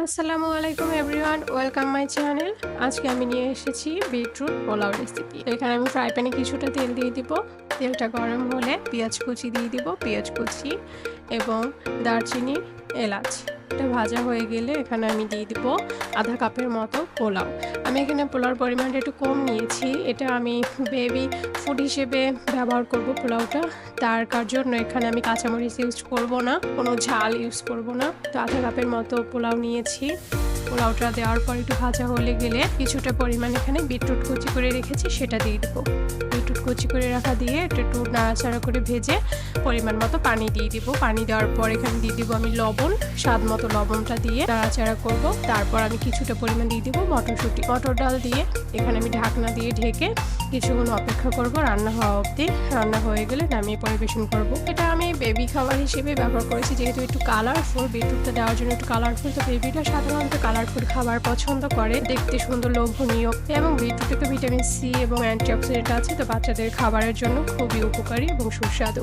আসসালামু আলাইকুম everyone, welcome my channel. আজকে আমি নিয়ে এসেছি বিটরুট পোলাও রেসিপি। এখানে আমি ফ্রাই প্যানে কিছুটা তেল দিয়ে দিব। তেলটা গরম হলে পেঁয়াজ কুচি দিয়ে দিব, পেঁয়াজ কুচি এবং দারচিনি, এলাচ। এটা ভাজা হয়ে গেলে এখানে আমি দিয়ে দিব আধা কাপের মতো পোলাও। আমি এখানে পোলাওর পরিমাণটা একটু কম নিয়েছি। এটা আমি বেবি ফুড হিসেবে ব্যবহার করব পোলাওটা। তার জন্য এখানে আমি কাঁচামরিচ ইউজ করব না, কোনো ঝাল ইউজ করব না। তো আধা কাপের মতো পোলাও নিয়েছি। পোলাওটা দেওয়ার পর একটু ভাজা হলে গেলে কিছুটা পরিমাণ এখানে বিটরুট কুচি করে রেখেছি, সেটা দিয়ে দেবো। বিটরুট কুচি করে রাখা দিয়ে একটু নাড়াচাড়া করে ভেজে পরিমাণ মতো পানি দিয়ে দিব। পানি দেওয়ার পর এখানে দিয়ে দিব আমি লবণ, স্বাদ মতো লবণটা দিয়ে নাড়াচাড়া করব। তারপর আমি কিছুটা পরিমাণ দিয়ে দিব মটরশুঁটি, মটর ডাল দিয়ে এখানে আমি ঢাকনা দিয়ে ঢেকে কিছুক্ষণ অপেক্ষা করব রান্না হওয়া অবধি। রান্না হয়ে গেলে নামিয়ে পরিবেশন করব। এটা আমি বেবি খাবার হিসেবে ব্যবহার করেছি, যেহেতু একটু কালারফুল, বিটরুটটা দেওয়ার জন্য একটু কালারফুল। তো বেবিটা সাধারণত কালারফুল খাবার পছন্দ করে, দেখতে সুন্দর, লোভনীয়, এবং বিটরুটে তো ভিটামিন সি এবং অ্যান্টিঅক্সিডেন্ট আছে। তো বাচ্চাদের খাবারের জন্য খুবই উপকারী এবং সুস্বাদু।